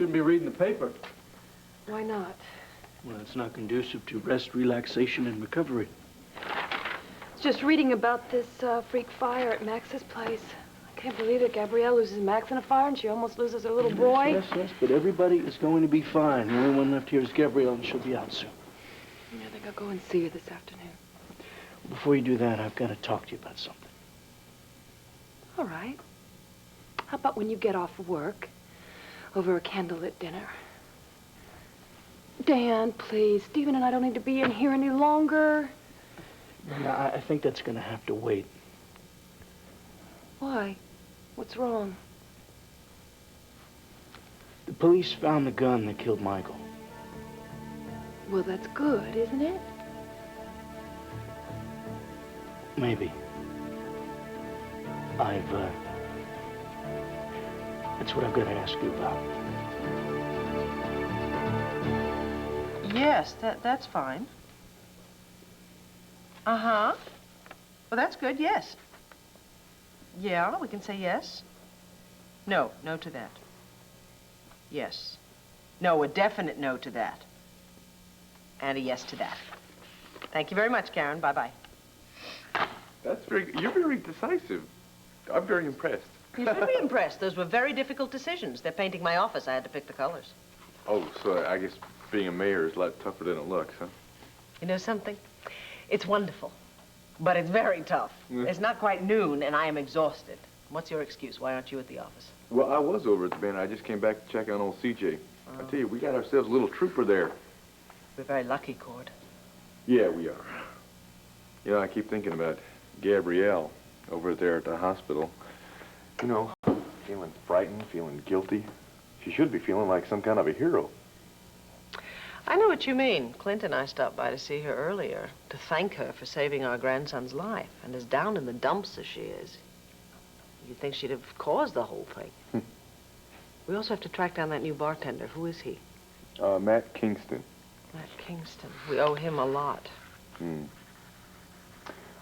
shouldn't be reading the paper. Why not? Well, it's not conducive to rest, relaxation, and recovery. It's just reading about this freak fire at Max's place. I can't believe it. Gabrielle loses Max in a fire, and she almost loses her little boy. Yes, but everybody is going to be fine. The only one left here is Gabrielle, and she'll be out soon. I think I'll go and see her this afternoon. Before you do that, I've got to talk to you about something. All right. How about when you get off work, over a candlelit dinner? Dan, please. Stephen and I don't need to be in here any longer. Yeah, I think that's going to have to wait. Why? What's wrong? The police found the gun that killed Michael. Well, that's good, isn't it? Maybe. That's what I've got to ask you about. Yes, that's fine. Uh-huh. Well, that's good, yes. Yeah, we can say yes. No to that. Yes. No, a definite no to that. And a yes to that. Thank you very much, Karen. Bye-bye. You're very decisive. I'm very impressed. You should be impressed. Those were very difficult decisions. They're painting my office. I had to pick the colors. Oh, so I guess being a mayor is a lot tougher than it looks, huh? You know something? It's wonderful, but it's very tough. It's not quite noon, and I am exhausted. What's your excuse? Why aren't you at the office? Well, I was over at the band. I just came back to check on old CJ. I tell you, we got ourselves a little trooper there. We're very lucky, Cord. Yeah, we are. You know, I keep thinking about Gabrielle over there at the hospital. You know, feeling frightened, feeling guilty. She should be feeling like some kind of a hero. I know what you mean. Clint and I stopped by to see her earlier, to thank her for saving our grandson's life. And as down in the dumps as she is, you'd think she'd have caused the whole thing. We also have to track down that new bartender. Who is he? Matt Kingston. Matt Kingston. We owe him a lot.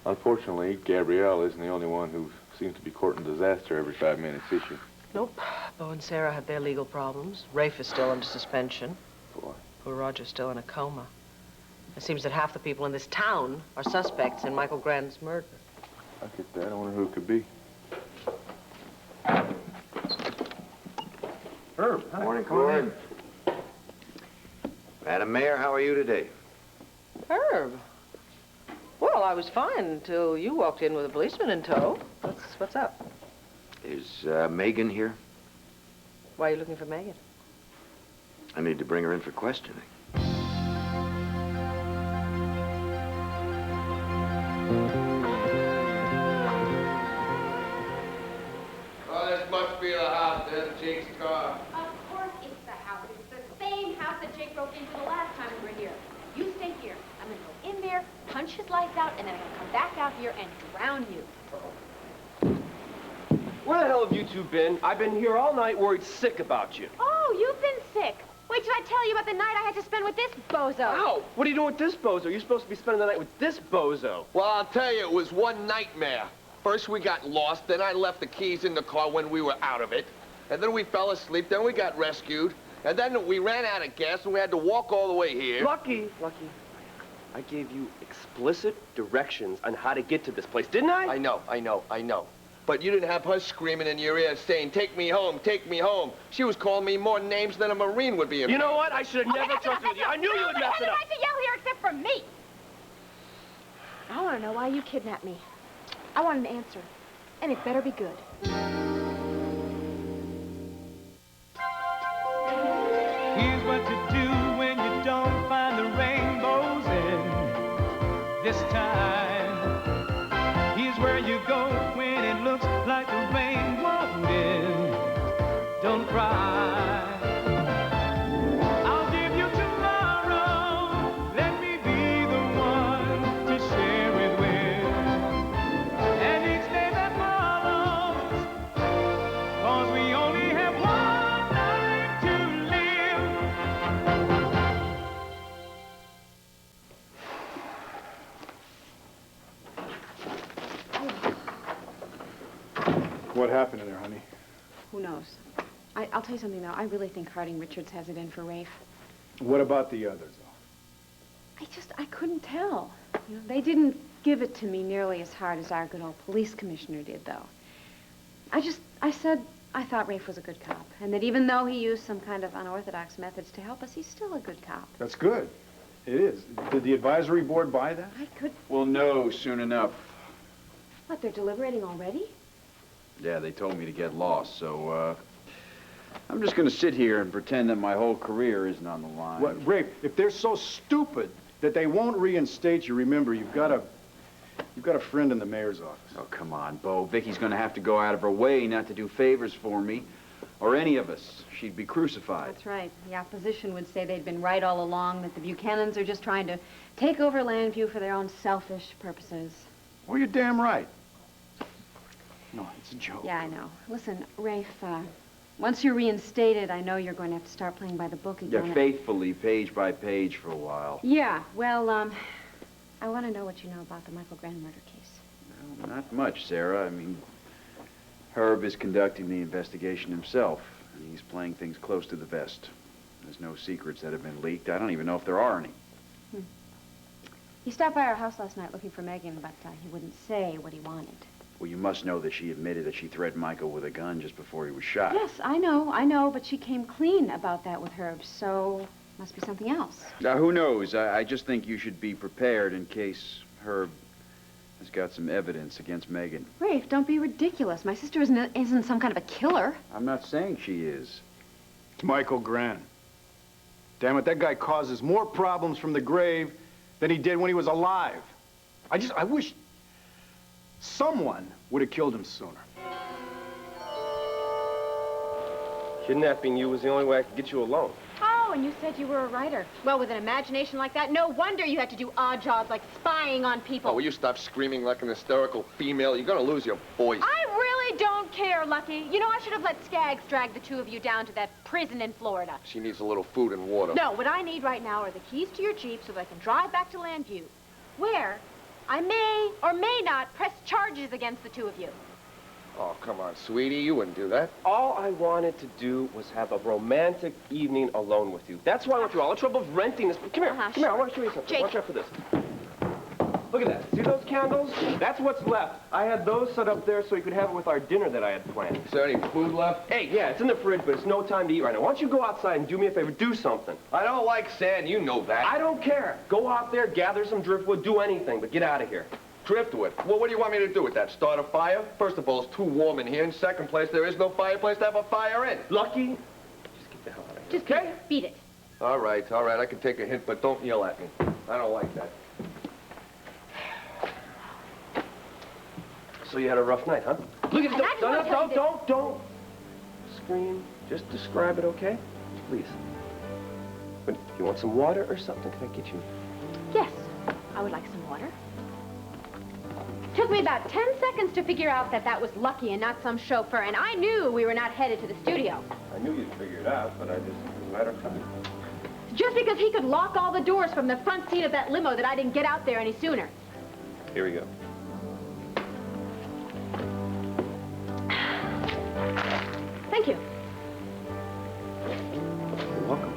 Unfortunately, Gabrielle isn't the only one who seems to be courting disaster every 5 minutes, is she? Nope. Bo and Sarah have their legal problems. Rafe is still under suspension. Boy. Poor Roger's still in a coma. It seems that half the people in this town are suspects in Michael Grand's murder. I get that. I wonder who it could be. Herb, hi. Morning, Cord. Madam Mayor, how are you today? Herb. Well, I was fine until you walked in with a policeman in tow. What's up? Is Megan here? Why are you looking for Megan? I need to bring her in for questioning. Oh, this must be the house. There's Jake's car. Of course it's the house. It's the same house that Jake broke into the last time we were here. You stay here. I'm gonna go in there, punch his lights out, and then I'm gonna come back out here and drown you. Where the hell have you two been? I've been here all night worried sick about you. Oh, you've been sick. Wait till I tell you about the night I had to spend with this bozo. Ow! What are you doing with this bozo? You're supposed to be spending the night with this bozo. Well, I'll tell you, it was one nightmare. First we got lost, then I left the keys in the car when we were out of it. And then we fell asleep, then we got rescued. And then we ran out of gas and we had to walk all the way here. Lucky. I gave you explicit directions on how to get to this place, didn't I? I know. But you didn't have her screaming in your ear saying, take me home, take me home. She was calling me more names than a Marine would be. You know what? I should have never trusted you. I knew you would mess it up. Nobody has the right to yell here except for me. I want to know why you kidnapped me. I want an answer. And it better be good. Here's what to do when you don't find the rainbows in this time. Here's where you go when it looks like the rain won't end. Don't cry. I'll give you tomorrow. Let me be the one to share it with. And each day that follows, 'cause we only have one night to live. What happened in there, honey? Who knows? I'll tell you something, though. I really think Harding Richards has it in for Rafe. What about the others, though? I couldn't tell. You know, they didn't give it to me nearly as hard as our good old police commissioner did, though. I said I thought Rafe was a good cop, and that even though he used some kind of unorthodox methods to help us, he's still a good cop. That's good. It is. Did the advisory board buy that? I could... We'll know soon enough. What, they're deliberating already? Yeah, they told me to get lost, so, I'm just gonna sit here and pretend that my whole career isn't on the line. Well, Rafe, if they're so stupid that they won't reinstate you, remember, you've got a friend in the mayor's office. Oh, come on, Bo. Vicky's gonna have to go out of her way not to do favors for me, or any of us. She'd be crucified. That's right. The opposition would say they'd been right all along, that the Buchanans are just trying to take over Landview for their own selfish purposes. Well, you're damn right. No, it's a joke. Yeah, I know. Listen, Rafe, once you're reinstated, I know you're going to have to start playing by the book again. Yeah, faithfully, page by page for a while. Yeah, well, I want to know what you know about the Michael Graham murder case. Well, not much, Sarah. I mean, Herb is conducting the investigation himself, and he's playing things close to the vest. There's no secrets that have been leaked. I don't even know if there are any. He stopped by our house last night looking for Megan, but he wouldn't say what he wanted. Well, you must know that she admitted that she threatened Michael with a gun just before he was shot. Yes, I know, but she came clean about that with Herb, so must be something else. Now, who knows? I just think you should be prepared in case Herb has got some evidence against Megan. Rafe, don't be ridiculous. My sister isn't some kind of a killer. I'm not saying she is. It's Michael Graham. Damn it, that guy causes more problems from the grave than he did when he was alive. I wish someone would have killed him sooner. Kidnapping you was the only way I could get you alone. Oh, and you said you were a writer. Well, with an imagination like that, no wonder you had to do odd jobs like spying on people. Oh, will you stop screaming like an hysterical female? You're gonna lose your voice. I really don't care, Lucky. You know, I should have let Skaggs drag the two of you down to that prison in Florida. She needs a little food and water. No, what I need right now are the keys to your Jeep so that I can drive back to Landview, where I may or may not press charges against the two of you. Oh, come on, sweetie. You wouldn't do that. All I wanted to do was have a romantic evening alone with you. That's why I went through all the trouble of renting this. Come here, come here. I want to show you something. Jake. Watch out for this. Look at that. See those candles? That's what's left. I had those set up there so you could have it with our dinner that I had planned. Is there any food left? Hey, yeah, it's in the fridge, but it's no time to eat right now. Why don't you go outside and do me a favor? Do something. I don't like sand. You know that. I don't care. Go out there, gather some driftwood, do anything, but get out of here. Driftwood. Well, what do you want me to do with that? Start a fire? First of all, it's too warm in here. In second place, there is no fireplace to have a fire in. Lucky, just get the hell out of here. Just okay? Beat it. All right. I can take a hint, but don't yell at me. I don't like that. So you had a rough night, huh? Look at And don't scream. Just describe it, okay? Please. But you want some water or something? Can I get you? Yes, I would like some water. Took me about 10 seconds to figure out that that was Lucky and not some chauffeur, and I knew we were not headed to the studio. I knew you'd figure it out, but it was a matter of time. Just because he could lock all the doors from the front seat of that limo that I didn't get out there any sooner. Here we go. Thank you. You're welcome.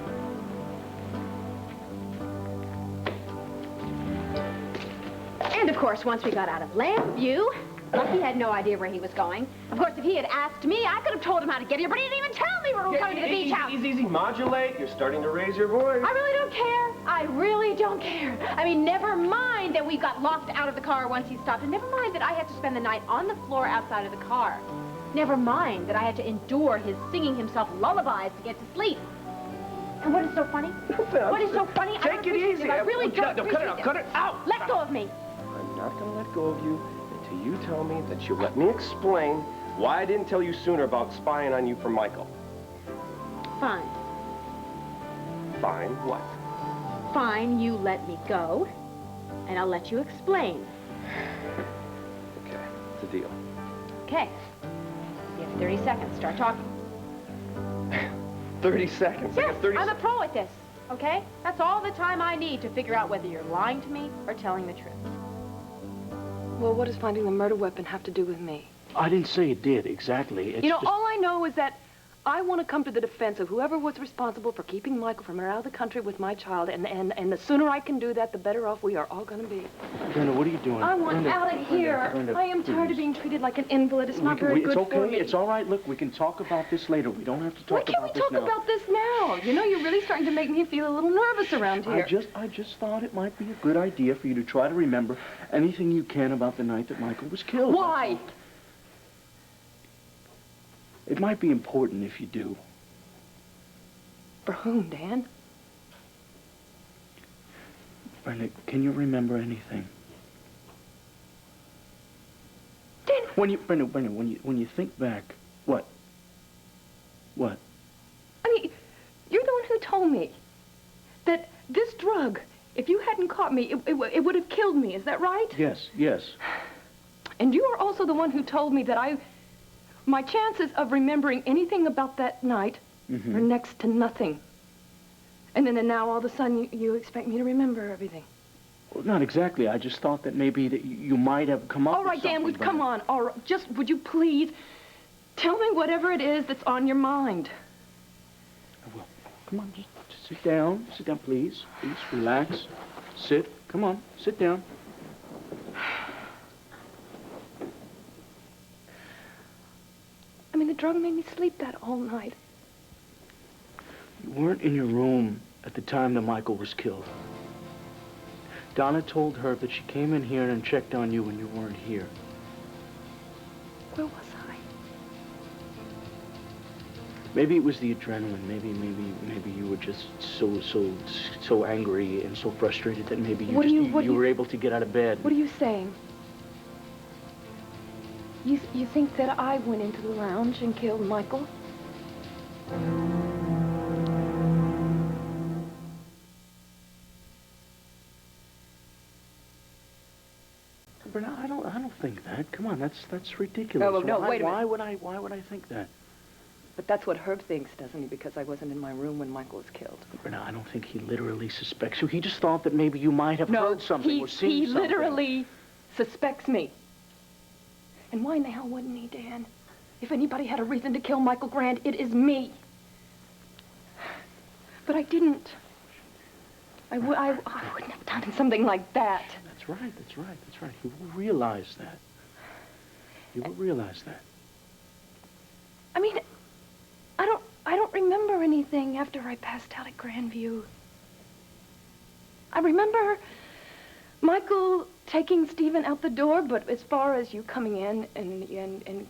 And of course, once we got out of Landview, Lucky had no idea where he was going. Of course, if he had asked me, I could have told him how to get here, but he didn't even tell me we were going to the beach house. Easy. Modulate. You're starting to raise your voice. I really don't care. I really don't care. I mean, never mind that we got locked out of the car once he stopped, and never mind that I had to spend the night on the floor outside of the car. Never mind that I had to endure his singing himself lullabies to get to sleep. And what is so funny? What is so funny? Take it easy. I really don't. No, cut it out. Cut it out. Let go of me. I'm not going to let go of you until you tell me that you let me explain why I didn't tell you sooner about spying on you for Michael. Fine. Fine. What? Fine, you let me go, and I'll let you explain. Okay, it's a deal. Okay. You have 30 seconds. Start talking. 30 seconds. Yes, 30 I'm a pro at this, okay? That's all the time I need to figure out whether you're lying to me or telling the truth. Well, what does finding the murder weapon have to do with me? I didn't say it did, exactly. It's You know, just... all I know is that I want to come to the defense of whoever was responsible for keeping Michael from out of the country with my child, and the sooner I can do that, the better off we are all going to be. Brenda, what are you doing? I want Brenda, out of here. Brenda, I am tired please. of being treated like an invalid. It's not very good it's okay. for me. It's all right. Look, we can talk about this later. We don't have to Why talk can't about we this talk now. about this now? You know, you're really starting to make me feel a little nervous around here. I just thought it might be a good idea for you to try to remember anything you can about the night that Michael was killed. Why? It might be important if you do. For whom, Dan? Brenda, can you remember anything? Dan! Brenda, when you think back, what? What? I mean, you're the one who told me that this drug, if you hadn't caught me, it would have killed me. Is that right? Yes, yes. And you are also the one who told me that my chances of remembering anything about that night are next to nothing. And then now all of a sudden you expect me to remember everything. Well, not exactly. I just thought that maybe that you might have come up All right, with something. Dan, come on. All right, just would you please tell me whatever it is that's on your mind? I will. Come on, just sit down. Sit down, please. Please, relax. Sit. Come on, sit down. I mean, the drug made me sleep that all night. You weren't in your room at the time that Michael was killed. Donna told Herb that she came in here and checked on you when you weren't here. Where was I? Maybe it was the adrenaline. Maybe you were just so angry and so frustrated that maybe you were able to get out of bed. What are you saying? You think that I went into the lounge and killed Michael? Brenda, I don't think that. Come on, that's ridiculous. No, wait a minute. Why would I think that? But that's what Herb thinks, doesn't he? Because I wasn't in my room when Michael was killed. Brenda, I don't think he literally suspects you. He just thought that maybe you might have heard something or seen something. He literally suspects me. And why in the hell wouldn't he, Dan? If anybody had a reason to kill Michael Grant, it is me. But I didn't. I wouldn't have done something like that. That's right. You will realize that. You will realize that. I mean, I don't remember anything after I passed out at Grandview. I remember Michael taking Stephen out the door, but as far as you coming in and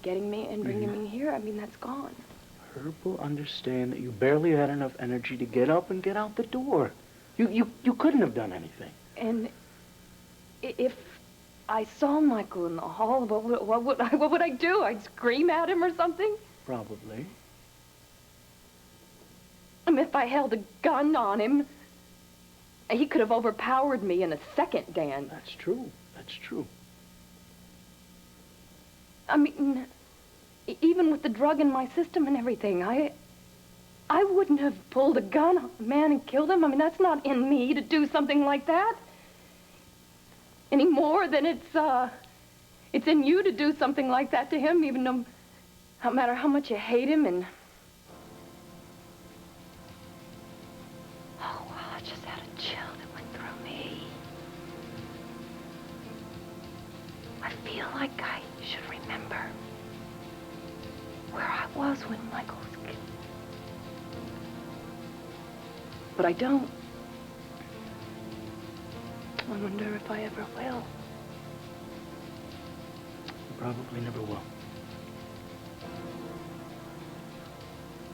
getting me and bringing me here, I mean, that's gone. Herb will understand that you barely had enough energy to get up and get out the door. You couldn't have done anything. And if I saw Michael in the hall, what would I do? I'd scream at him or something? Probably. I mean, if I held a gun on him, he could have overpowered me in a second, Dan. That's true. That's true. I mean, even with the drug in my system and everything, I wouldn't have pulled a gun on a man and killed him. I mean, that's not in me to do something like that. Any more than it's in you to do something like that to him, even no matter how much you hate him and... Oh, wow, I just had a chill that went through me. I feel like I should remember where I was when Michael was killed. But I don't. I wonder if I ever will. You probably never will.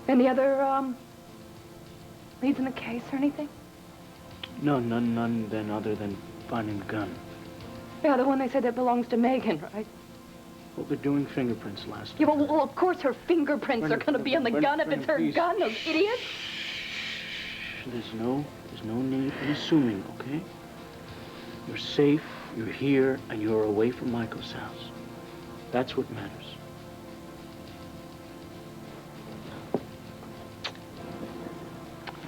Any other, leads in the case or anything? None then other than finding the gun. Yeah, the one they said that belongs to Megan, right? Well, they're doing fingerprints last Yeah, time. well, of course her fingerprints are going to be on the gun if it's her gun, those idiots. There's no need in assuming, okay? You're safe, you're here, and you're away from Michael's house. That's what matters.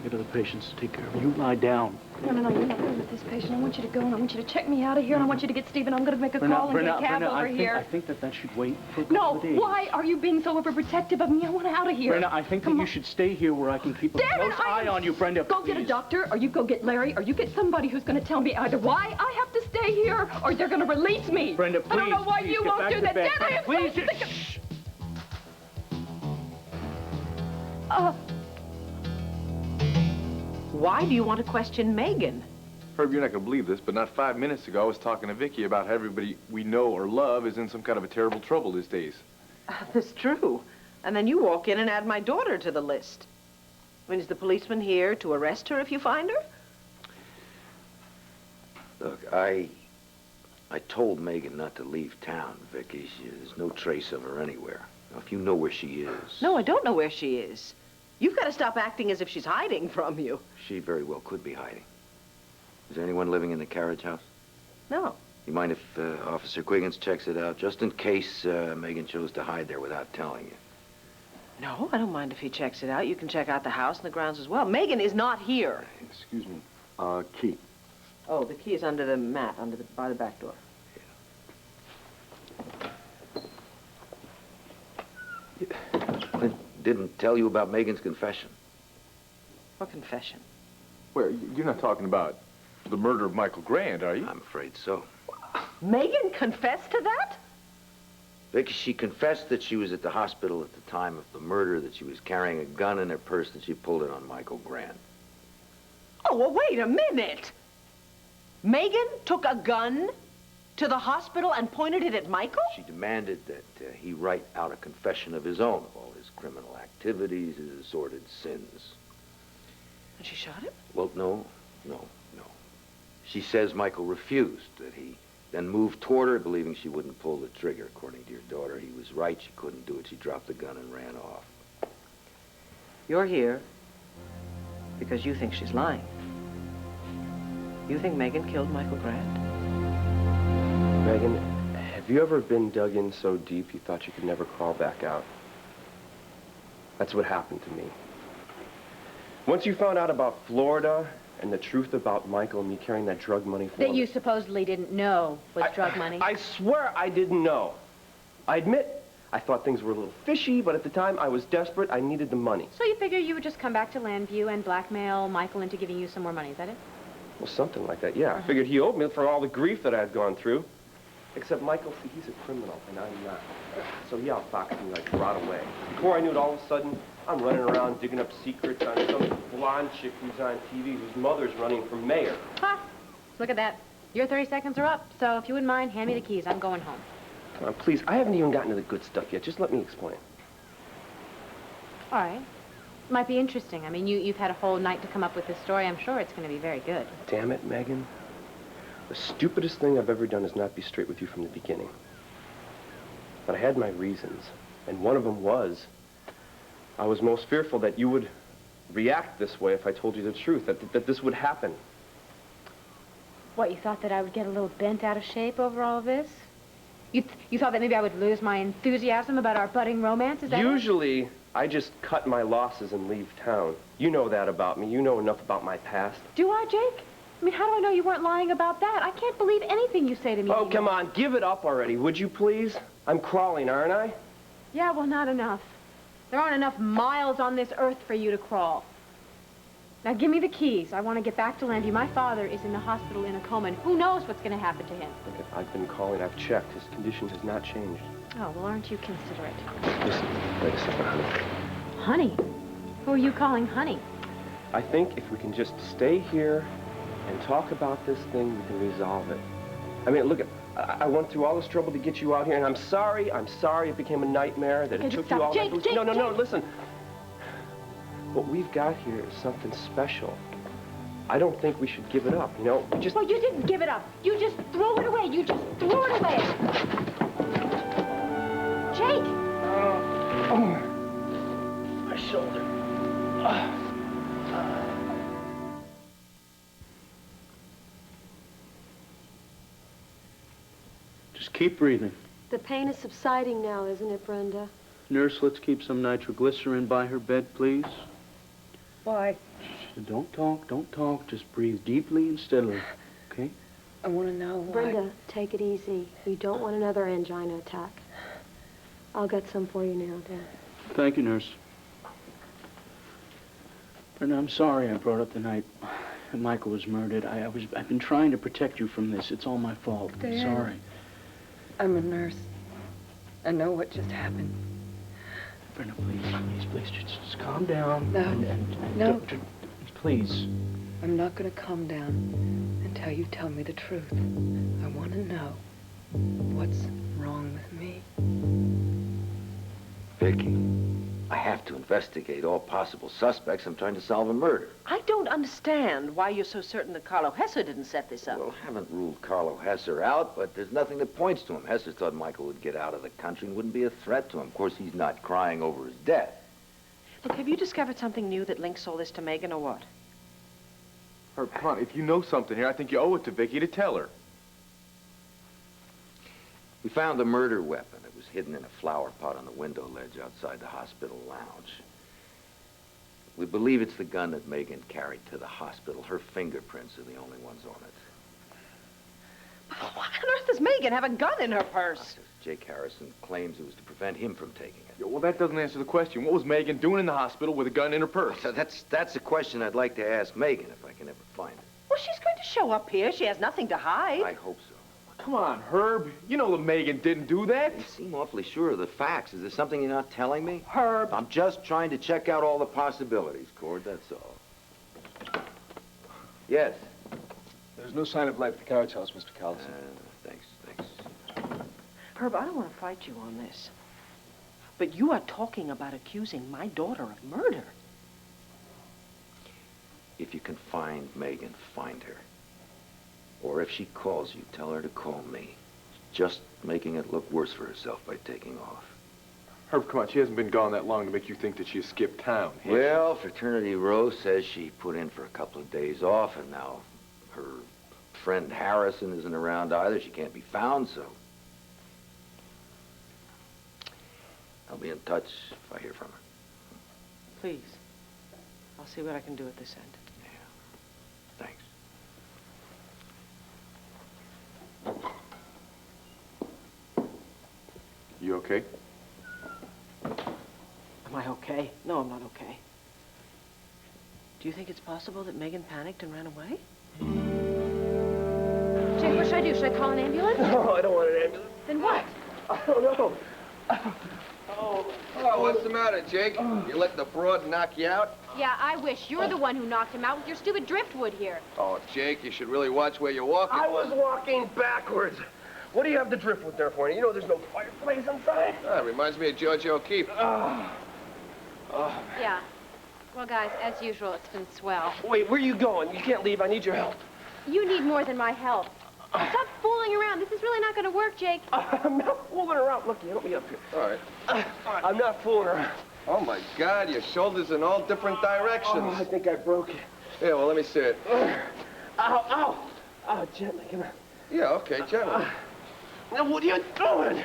I got other patients to take care of. You lie down. No, you're not going with this patient. I want you to go, and I want you to check me out of here, and I want you to get Stephen. I'm going to make a call and get a cab over here. I think that should wait for a couple of days. No, why are you being so overprotective of me? I want out of here. Brenda, I think that you should stay here where I can keep a close eye on you, Brenda, Go get a doctor, or you go get Larry, or you get somebody who's going to tell me either why I have to stay here, or they're going to release me. Brenda, please, I don't know why you won't do that. Dad, I am please, so sick of... shh. Why do you want to question Megan? Herb, you're not going to believe this, but not 5 minutes ago, I was talking to Viki about how everybody we know or love is in some kind of a terrible trouble these days. That's true. And then you walk in and add my daughter to the list. I mean, is the policeman here to arrest her if you find her? Look, I told Megan not to leave town, Viki. There's no trace of her anywhere. Now, if you know where she is... No, I don't know where she is. You've got to stop acting as if she's hiding from you. She very well could be hiding. Is there anyone living in the carriage house? No. You mind if Officer Quiggins checks it out, just in case Megan chose to hide there without telling you? No, I don't mind if he checks it out. You can check out the house and the grounds as well. Megan is not here. Excuse me. Key. Oh, the key is under the mat, by the back door. Clint didn't tell you about Megan's confession. What confession? Where, you're not talking about the murder of Michael Grant, are you? I'm afraid so. Megan confessed to that? Vicky, she confessed that she was at the hospital at the time of the murder, that she was carrying a gun in her purse, and she pulled it on Michael Grant. Oh, well, wait a minute. Megan took a gun to the hospital and pointed it at Michael? She demanded that he write out a confession of his own of all his criminal activities, his sordid sins. And she shot him? Well, no. She says Michael refused, that he then moved toward her, believing she wouldn't pull the trigger. According to your daughter, he was right. She couldn't do it. She dropped the gun and ran off. You're here because you think she's lying. You think Megan killed Michael Grant? Megan, have you ever been dug in so deep you thought you could never crawl back out? That's what happened to me. Once you found out about Florida and the truth about Michael and me carrying that drug money for him... That you supposedly didn't know was drug money. I swear I didn't know. I admit, I thought things were a little fishy, but at the time I was desperate. I needed the money. So you figure you would just come back to Landview and blackmail Michael into giving you some more money, is that it? Well, something like that, yeah. I figured he owed me for all the grief that I'd gone through. Except Michael, see, he's a criminal, and I'm not. So he outfoxed me like right away. Before I knew it, all of a sudden, I'm running around digging up secrets on some blonde chick who's on TV whose mother's running for mayor. Ha! Look at that. Your 30 seconds are up, so if you wouldn't mind, hand me the keys. I'm going home. Come on, please. I haven't even gotten to the good stuff yet. Just let me explain. All right. Might be interesting. I mean, you've had a whole night to come up with this story. I'm sure it's going to be very good. Damn it, Megan. The stupidest thing I've ever done is not be straight with you from the beginning. But I had my reasons, and one of them was I was most fearful that you would react this way if I told you the truth, that this would happen. What, you thought that I would get a little bent out of shape over all of this? You thought that maybe I would lose my enthusiasm about our budding romance? Is that Usually, I just cut my losses and leave town. You know that about me. You know enough about my past. Do I, Jake? I mean, how do I know you weren't lying about that? I can't believe anything you say to me. Oh, come on. Give it up already, would you please? I'm crawling, aren't I? Yeah, well, not enough. There aren't enough miles on this earth for you to crawl. Now, give me the keys. I want to get back to Landview. My father is in the hospital in a coma, and who knows what's going to happen to him. Look, I've been calling. I've checked. His condition has not changed. Oh, well, aren't you considerate? Listen, wait a second, honey. Honey? Who are you calling honey? I think if we can just stay here and talk about this thing, we can resolve it. I mean, look, I went through all this trouble to get you out here, and I'm sorry it became a nightmare, that it took you all that... Jake, No, listen. What we've got here is something special. I don't think we should give it up, you know? Well, you didn't give it up. You just threw it away. You just threw it away. Jake! My shoulder. Just keep breathing. The pain is subsiding now, isn't it, Brenda? Nurse, let's keep some nitroglycerin by her bed, please. Why? Don't talk. Just breathe deeply and steadily, okay? I want to know why. Brenda, take it easy. You don't want another angina attack. I'll get some for you now, Dad. Thank you, nurse. Brenda, I'm sorry I brought up the night Michael was murdered. I've been trying to protect you from this. It's all my fault. I'm Dad. sorry. I'm a nurse. I know what just happened. Brenda, please, just calm down. No. No. Please. I'm not going to calm down until you tell me the truth. I want to know what's wrong with me. Viki, I have to investigate all possible suspects. I'm trying to solve a murder. I don't understand why you're so certain that Carlo Hesser didn't set this up. Well, I haven't ruled Carlo Hesser out, but there's nothing that points to him. Hesser thought Michael would get out of the country and wouldn't be a threat to him. Of course, he's not crying over his death. Look, have you discovered something new that links all this to Megan or what? Herb, come on. If you know something here, I think you owe it to Viki to tell her. We found a murder weapon. It was hidden in a flower pot on the window ledge outside the hospital lounge. We believe it's the gun that Megan carried to the hospital. Her fingerprints are the only ones on it. Why on earth does Megan have a gun in her purse? Jake Harrison claims it was to prevent him from taking it. Yeah, well, that doesn't answer the question. What was Megan doing in the hospital with a gun in her purse? So that's a question I'd like to ask Megan if I can ever find it. Well, she's going to show up here. She has nothing to hide. I hope so. Come on, Herb. You know that Megan didn't do that. You seem awfully sure of the facts. Is there something you're not telling me? Herb. I'm just trying to check out all the possibilities, Cord, that's all. Yes. There's no sign of life at the carriage house, Mr. Callison. Thanks. Herb, I don't want to fight you on this. But you are talking about accusing my daughter of murder. If you can find Megan, find her. Or if she calls you, tell her to call me. She's just making it look worse for herself by taking off. Herb, come on. She hasn't been gone that long to make you think that she skipped town. Well, Fraternity Row says she put in for a couple of days off, and now her friend Harrison isn't around either. She can't be found, so I'll be in touch if I hear from her. Please. I'll see what I can do at this end. Thanks. You okay? Am I okay? No, I'm not okay. Do you think it's possible that Megan panicked and ran away? Jake, what should I do? Should I call an ambulance? No, I don't want an ambulance. Then what? I don't know. Oh, what's the matter, Jake? You let the broad knock you out? Yeah, I wish. You're the one who knocked him out with your stupid driftwood here. Oh, Jake, you should really watch where you're walking. I was walking backwards. What do you have the driftwood there for? You know there's no fireplace inside. Ah, reminds me of George O'Keefe. Yeah. Well, guys, as usual, it's been swell. Wait, where are you going? You can't leave. I need your help. You need more than my help. Stop fooling around. This is really not going to work, Jake. I'm not fooling around. Look, you help me up here. All right. I'm not fooling around. Oh, my God, your shoulder's in all different directions. Oh, I think I broke it. Yeah, well, let me see it. Ow. Oh, gently, come on. Yeah, okay, gently. Now, what are you doing?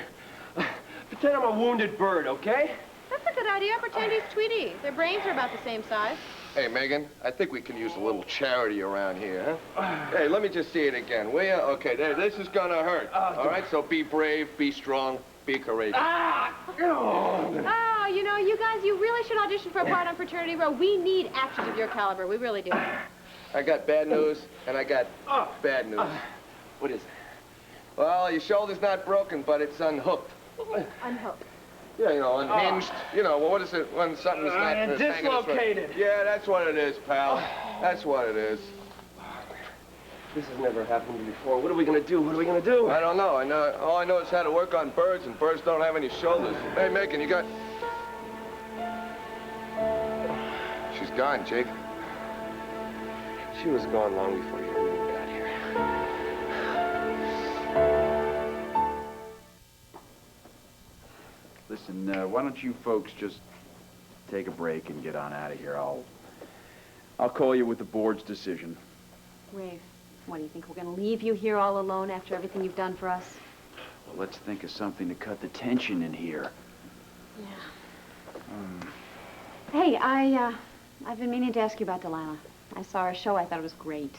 Pretend I'm a wounded bird, okay? That's a good idea. Pretend he's Tweety. Their brains are about the same size. Hey, Megan, I think we can use a little charity around here, huh? Hey, let me just see it again, will ya? Okay, there, this is gonna hurt. All right, so be brave, be strong, be courageous. Oh, you know, you guys, you really should audition for a part on Fraternity Row. We need actors of your caliber. We really do. I got bad news, and I got bad news. What is it? Well, your shoulder's not broken, but it's unhooked. Unhooked. Yeah, you know, unhinged. You know, well, what is it when something's not... And hanging dislocated. Yeah, that's what it is, pal. That's what it is. This has never happened to me before. What are we gonna do? What are we gonna do? I don't know. All I know is how to work on birds, and birds don't have any shoulders. Hey, Megan, you got... She's gone, Jake. She was gone long before you even got here. Listen, why don't you folks just take a break and get on out of here? I'll call you with the board's decision. Rafe, what, do you think we're going to leave you here all alone after everything you've done for us? Well, let's think of something to cut the tension in here. Yeah. Hey, I've been meaning to ask you about Delilah. I saw our show. I thought it was great.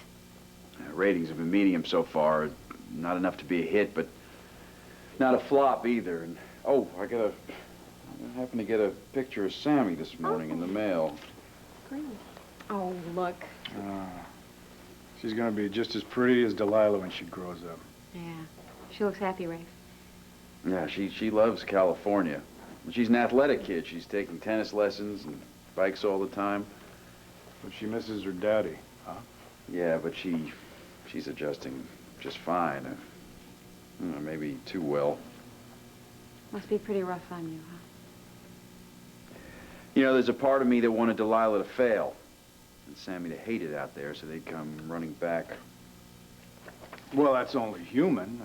Ratings have been medium so far. Not enough to be a hit, but not a flop either. And oh, I happened to get a picture of Sammy this morning in the mail. Great. Oh, look. She's gonna be just as pretty as Delilah when she grows up. Yeah. She looks happy, Rafe. Yeah, she loves California. She's an athletic kid. She's taking tennis lessons and bikes all the time. But she misses her daddy, huh? Yeah, but she's adjusting just fine. Maybe too well. Must be pretty rough on you, huh? You know, there's a part of me that wanted Delilah to fail and Sammy to hate it out there so they'd come running back. Well, that's only human.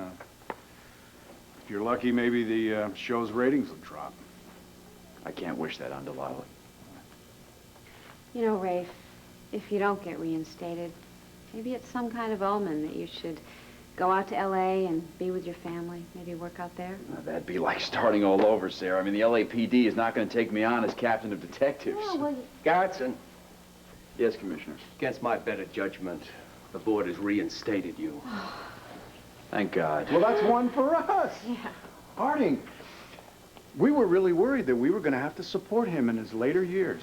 If you're lucky, maybe the show's ratings will drop. I can't wish that on Delilah. You know, Rafe, if you don't get reinstated, maybe it's some kind of omen that you should go out to L.A. and be with your family. Maybe work out there. That'd be like starting all over, Sarah. I mean, the LAPD is not going to take me on as captain of detectives. Yeah, well, Garrison, Yes, Commissioner. against my better judgment, the board has reinstated you. Thank God. Well, that's one for us. Yeah. Harding, we were really worried that we were going to have to support him in his later years.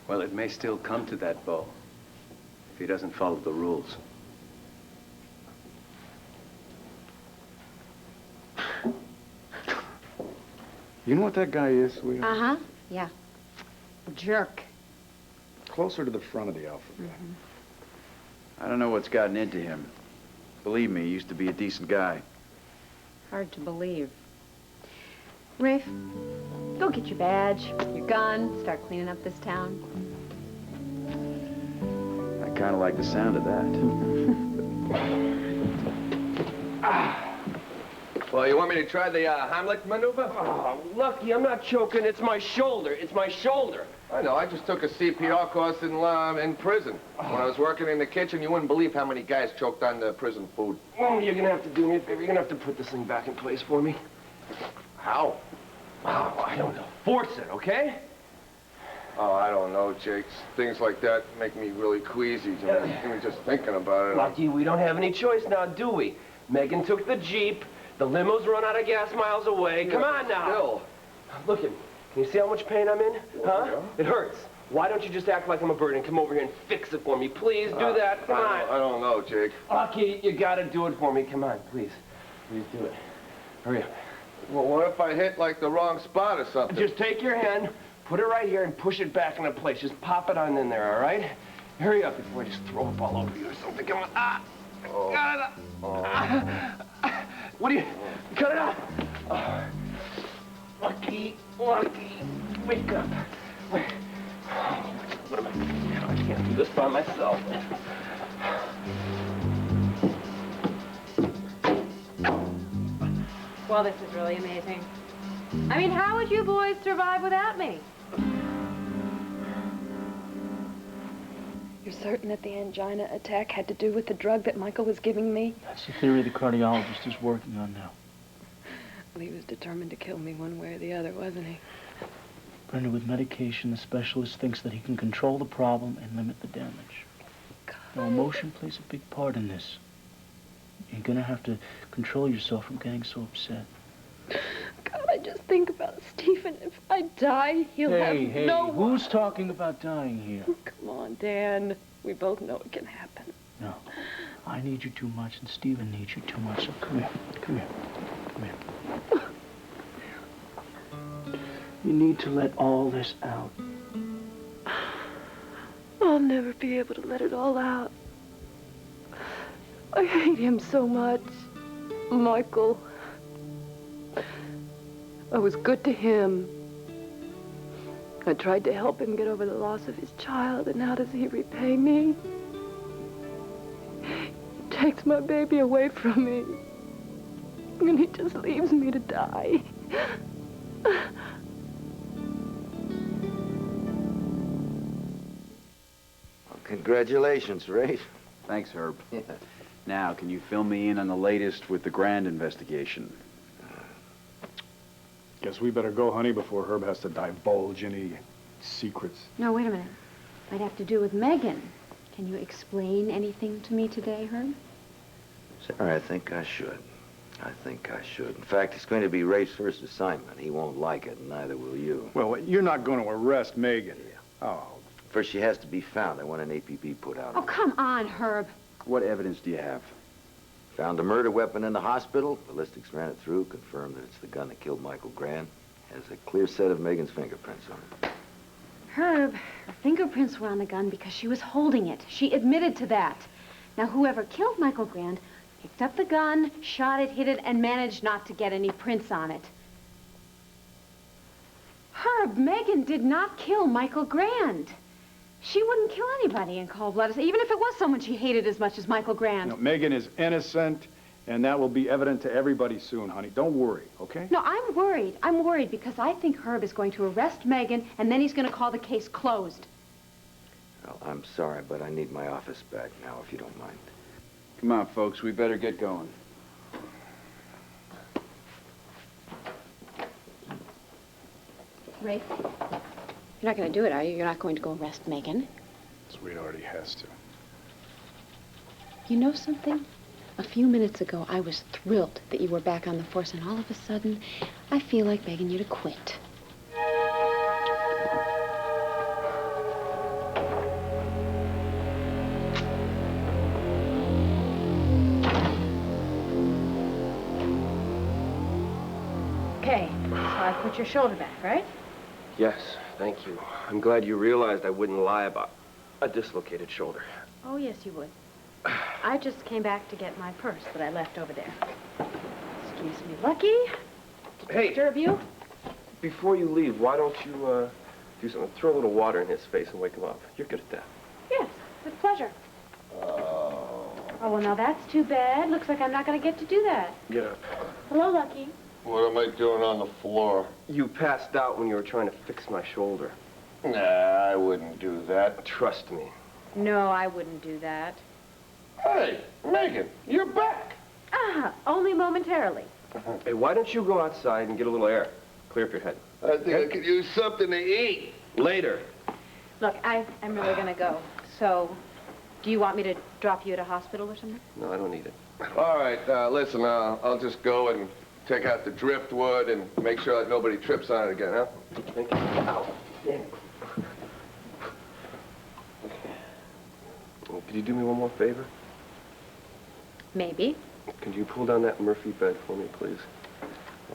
Well, it may still come to that, Bo, if he doesn't follow the rules. You know what that guy is, sweetheart? Uh-huh. Yeah. A jerk. Closer to the front of the alphabet. I don't know what's gotten into him. Believe me, he used to be a decent guy. Hard to believe. Rafe, go get your badge, your gun, start cleaning up this town. I kind of like the sound of that. Well, you want me to try the Heimlich maneuver? Oh, lucky I'm not choking. It's my shoulder. It's my shoulder. I know. I just took a CPR course in prison. When I was working in the kitchen, you wouldn't believe how many guys choked on the prison food. Oh, you're gonna have to do me a favor. You're gonna have to put this thing back in place for me. How? Oh, I don't know. Force it, okay? Oh, I don't know, Jake. Things like that make me really queasy. Even just thinking about it. Lucky we don't have any choice now, do we? Megan took the Jeep. The limo's run out of gas miles away. Come on now. Still. Look, can you see how much pain I'm in? Huh? Yeah. It hurts. Why don't you just act like I'm a bird and come over here and fix it for me? Please do that. Come on. I don't know, Jake. Lucky, you gotta do it for me. Come on, please. Please do it. Hurry up. Well, what if I hit, like, the wrong spot or something? Just take your hand, put it right here, and push it back into place. Just pop it on in there, all right? Hurry up before I just throw up all over you or something. Come on. Ah! Oh. Got it. Ah. What do you... Cut it out. Oh. Lucky. Wake up. What am I can't do this by myself. Well, this is really amazing. I mean, how would you boys survive without me? You're certain that the angina attack had to do with the drug that Michael was giving me? That's the theory the cardiologist is working on now. Well, he was determined to kill me one way or the other, wasn't he? Brenda, with medication, the specialist thinks that he can control the problem and limit the damage. Now, emotion plays a big part in this. You're gonna have to control yourself from getting so upset. God, I just think about Stephen. If I die, he'll have no... Who's talking about dying here? Come on, Dan. We both know it can happen. No. I need you too much, and Stephen needs you too much, so come here. Come here. Come here. You need to let all this out. I'll never be able to let it all out. I hate him so much. Michael. I was good to him. I tried to help him get over the loss of his child, and how does he repay me? He takes my baby away from me. And he just leaves me to die. Congratulations, Rafe. Thanks, Herb. Yeah. Now, can you fill me in on the latest with the Grand investigation? Guess we better go, honey, before Herb has to divulge any secrets. No, wait a minute. Might have to do with Megan. Can you explain anything to me today, Herb? Sarah, I think I should. In fact, it's going to be Rafe's first assignment. He won't like it, and neither will you. Well, you're not going to arrest Megan. Yeah. Oh. First, she has to be found. I want an APB put out. Oh, come on, Herb. What evidence do you have? Found a murder weapon in the hospital. Ballistics ran it through, confirmed that it's the gun that killed Michael Grant. Has a clear set of Megan's fingerprints on it. Herb, her fingerprints were on the gun because she was holding it. She admitted to that. Now, whoever killed Michael Grant picked up the gun, shot it, hid it, and managed not to get any prints on it. Herb, Megan did not kill Michael Grant. She wouldn't kill anybody in cold blood, even if it was someone she hated as much as Michael Grant. No, Megan is innocent, and that will be evident to everybody soon, honey. Don't worry, okay? No, I'm worried. I'm worried because I think Herb is going to arrest Megan, and then he's going to call the case closed. Well, I'm sorry, but I need my office back now, if you don't mind. Come on, folks, we better get going. Rafe, you're not going to do it, are you? You're not going to go arrest Megan? Sweetheart, he has to. You know something? A few minutes ago, I was thrilled that you were back on the force, and all of a sudden, I feel like begging you to quit. Okay, so I put your shoulder back, right? Yes, thank you. I'm glad you realized I wouldn't lie about a dislocated shoulder. Oh, yes, you would. I just came back to get my purse that I left over there. Excuse me, Lucky. Hey. Disturb you? Before you leave, why don't you, do something? Throw a little water in his face and wake him up. You're good at that. Yes, with pleasure. Oh, well, now that's too bad. Looks like I'm not going to get to do that. Get up. Hello, Lucky. What am I doing on the floor? You passed out when you were trying to fix my shoulder. Nah, I wouldn't do that. Trust me. No, I wouldn't do that. Hey, Megan, you're back. Ah, only momentarily. Hey, why don't you go outside and get a little air? Clear up your head. I think I could use something to eat. Later. Look, I'm really going to go. So, do you want me to drop you at a hospital or something? No, I don't need it. All right, listen, I'll just go and take out the driftwood and make sure that nobody trips on it again, huh? Thank you. Ow. Yeah. Well, could you do me one more favor? Maybe. Could you pull down that Murphy bed for me, please?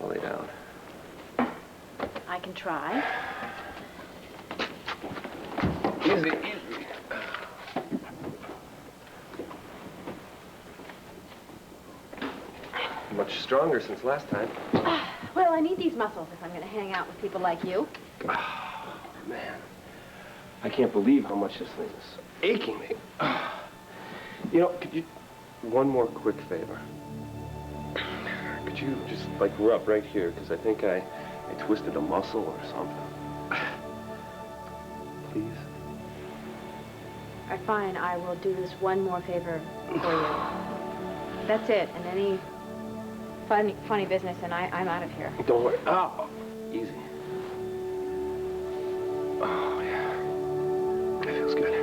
I'll lay down. I can try. Easy, easy. Much stronger since last time. Well, I need these muscles if I'm going to hang out with people like you. Oh, man. I can't believe how much this thing is aching me. You know, could you... One more quick favor. Could you just, like, rub right here? Because I think I twisted a muscle or something. Please? All right, fine. I will do this one more favor for you. That's it. And any funny business, and I'm out of here. Don't worry. Oh, easy. Oh, yeah. That feels good.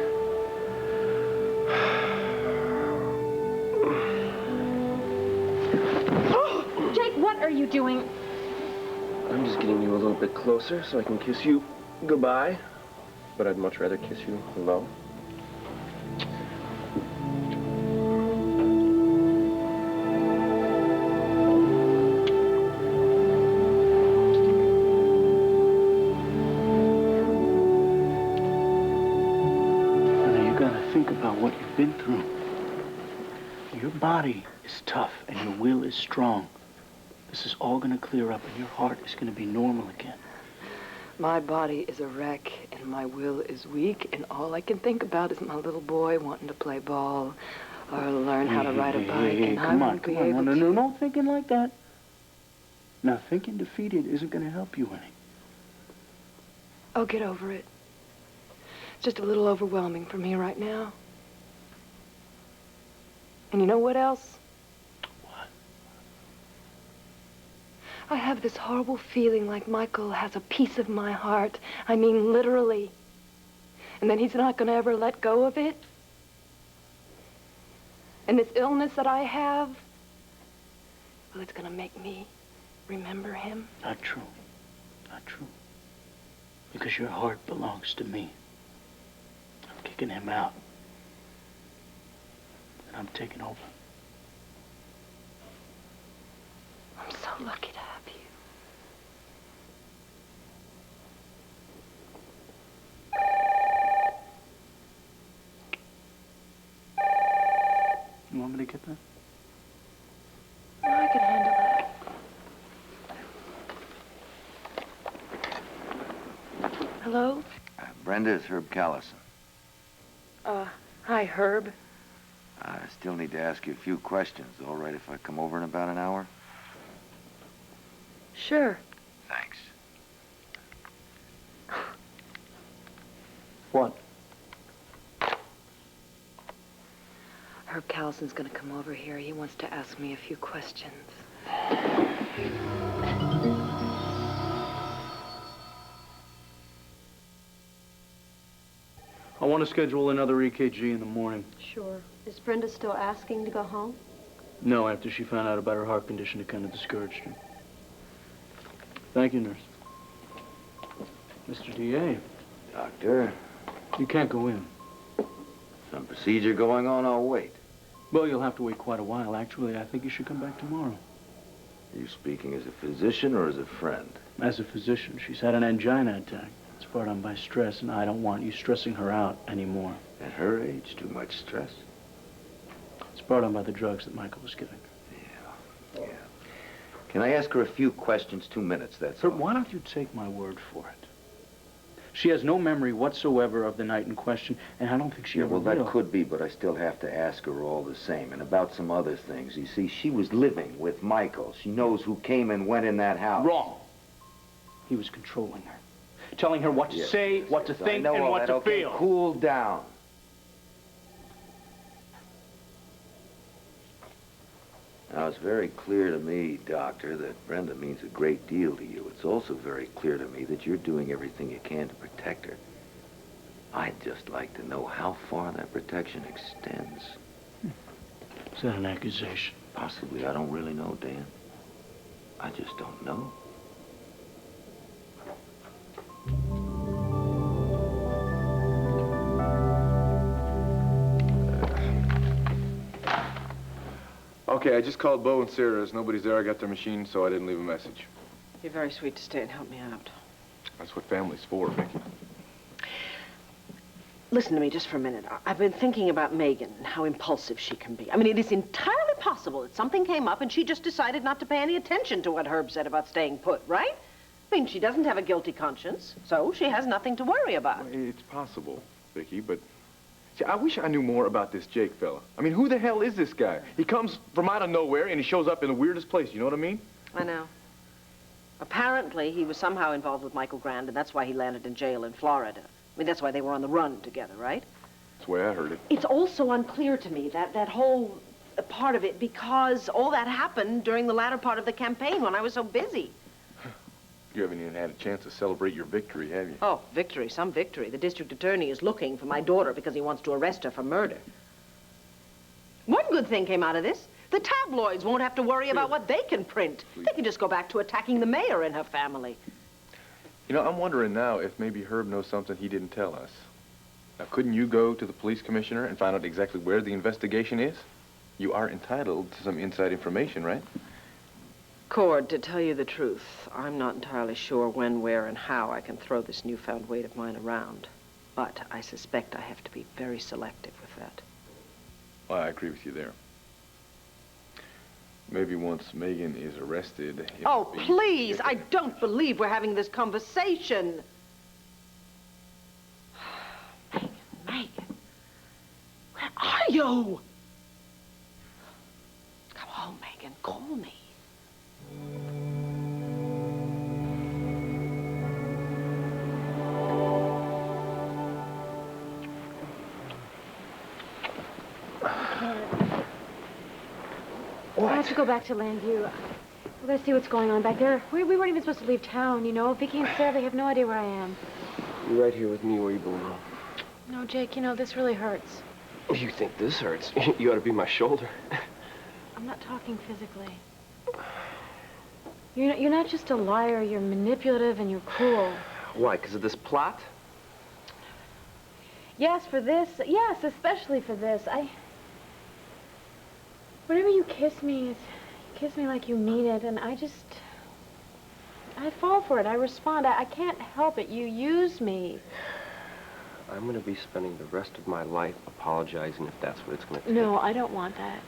Jake, what are you doing? I'm just getting you a little bit closer so I can kiss you goodbye. But I'd much rather kiss you hello. Think about what you've been through. Your body is tough and your will is strong. This is all going to clear up and your heart is going to be normal again. My body is a wreck and my will is weak, and all I can think about is my little boy wanting to play ball or learn how to ride a bike, and I won't be able to. No, thinking like that. Now, thinking defeated isn't going to help you any. I'll get over it. It's just a little overwhelming for me right now. And you know what else? What? I have this horrible feeling like Michael has a piece of my heart. I mean, literally. And then he's not going to ever let go of it. And this illness that I have, well, it's going to make me remember him. Not true. Not true. Because your heart belongs to me. I'm kicking him out. And I'm taking over. I'm so lucky to have you. You want me to get that? I can handle that. Hello? Brenda, it's Herb Callison. Hi, Herb. I still need to ask you a few questions. All right if I come over in about an hour? Sure. Thanks. What? Herb Callison's gonna come over here. He wants to ask me a few questions. I want to schedule another EKG in the morning. Sure. Is Brenda still asking to go home? No, after she found out about her heart condition, it kind of discouraged her. Thank you, nurse. Mr. D.A. Doctor? You can't go in. Some procedure going on? I'll wait. Well, you'll have to wait quite a while. Actually, I think you should come back tomorrow. Are you speaking as a physician or as a friend? As a physician, she's had an angina attack. It's brought on by stress, and I don't want you stressing her out anymore. At her age, too much stress? It's brought on by the drugs that Michael was giving her. Yeah. Can I ask her a few questions? 2 minutes, that's all. Sir, why don't you take my word for it? She has no memory whatsoever of the night in question, and I don't think she ever Well, that will. could be, but I still have to ask her all the same, and about some other things. You see, she was living with Michael. She knows who came and went in that house. Wrong. He was controlling her. Telling her what to say, what to think, and what to feel. Cool down. Now, it's very clear to me, Doctor, that Brenda means a great deal to you. It's also very clear to me that you're doing everything you can to protect her. I'd just like to know how far that protection extends. Is that an accusation? Possibly. I don't really know, Dan. I just don't know. Okay, I just called Bo and Sarah's. Nobody's there. I got their machine, so I didn't leave a message. You're very sweet to stay and help me out. That's what family's for, Viki. Listen to me just for a minute. I've been thinking about Megan and how impulsive she can be. I mean, it is entirely possible that something came up and she just decided not to pay any attention to what Herb said about staying put, right? I mean, she doesn't have a guilty conscience, so she has nothing to worry about. It's possible, Viki, but... See, I wish I knew more about this Jake fella. I mean, who the hell is this guy? He comes from out of nowhere, and he shows up in the weirdest place, you know what I mean? I know. Apparently, he was somehow involved with Michael Grand, and that's why he landed in jail in Florida. I mean, that's why they were on the run together, right? That's the way I heard it. It's also unclear to me, that whole part of it, because all that happened during the latter part of the campaign when I was so busy. You haven't even had a chance to celebrate your victory, have you? Oh, victory, some victory. The district attorney is looking for my daughter because he wants to arrest her for murder. One good thing came out of this. The tabloids won't have to worry about what they can print. They can just go back to attacking the mayor and her family. You know, I'm wondering now if maybe Herb knows something he didn't tell us. Now, couldn't you go to the police commissioner and find out exactly where the investigation is? You are entitled to some inside information, right? Cord, to tell you the truth, I'm not entirely sure when, where, and how I can throw this newfound weight of mine around. But I suspect I have to be very selective with that. Well, I agree with you there. Maybe once Megan is arrested... Oh, please! I don't believe we're having this conversation. Megan, where are you? Come home, Megan. Call me. I have to go back to Landview. We're going to see what's going on back there. We weren't even supposed to leave town, you know. Viki and Sarah, they have no idea where I am. You're right here with me where you belong. No, Jake, you know, this really hurts. You think this hurts? You ought to be my shoulder. I'm not talking physically. You're not just a liar, you're manipulative and you're cruel. Why, because of this plot? Yes, for this. Yes, especially for this. Whenever you kiss me, you kiss me like you mean it, and I fall for it. I respond. I can't help it. You use me. I'm going to be spending the rest of my life apologizing if that's what it's going to take. No, I don't want that.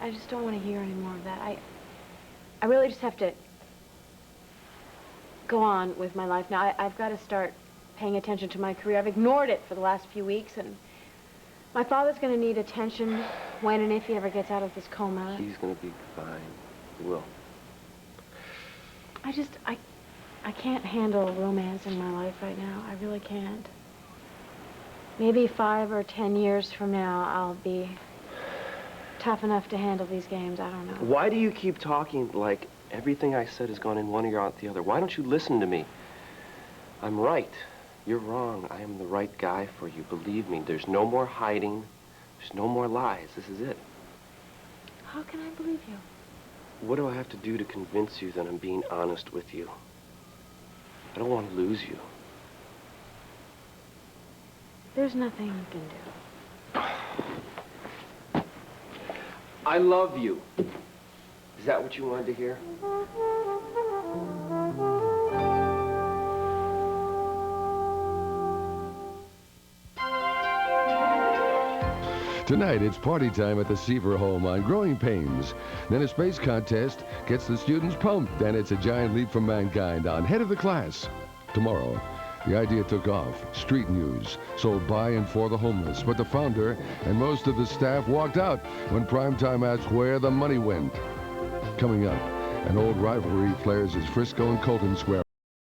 I just don't want to hear any more of that. I really just have to go on with my life now. I've got to start paying attention to my career. I've ignored it for the last few weeks, and my father's going to need attention when and if he ever gets out of this coma. He's going to be fine. He will. I can't handle romance in my life right now. I really can't. Maybe 5 or 10 years from now, I'll be tough enough to handle these games. I don't know. Why do you keep talking like everything I said has gone in one ear out the other? Why don't you listen to me? I'm right. You're wrong. I am the right guy for you. Believe me, there's no more hiding. There's no more lies. This is it. How can I believe you? What do I have to do to convince you that I'm being honest with you? I don't want to lose you. There's nothing you can do. I love you. Is that what you wanted to hear? Tonight, it's party time at the Seaver home on Growing Pains. Then a space contest gets the students pumped, and it's a giant leap for mankind on Head of the Class. Tomorrow, the idea took off. Street news, sold by and for the homeless. But the founder and most of the staff walked out when primetime asked where the money went. Coming up, an old rivalry flares as Frisco and Colton Square.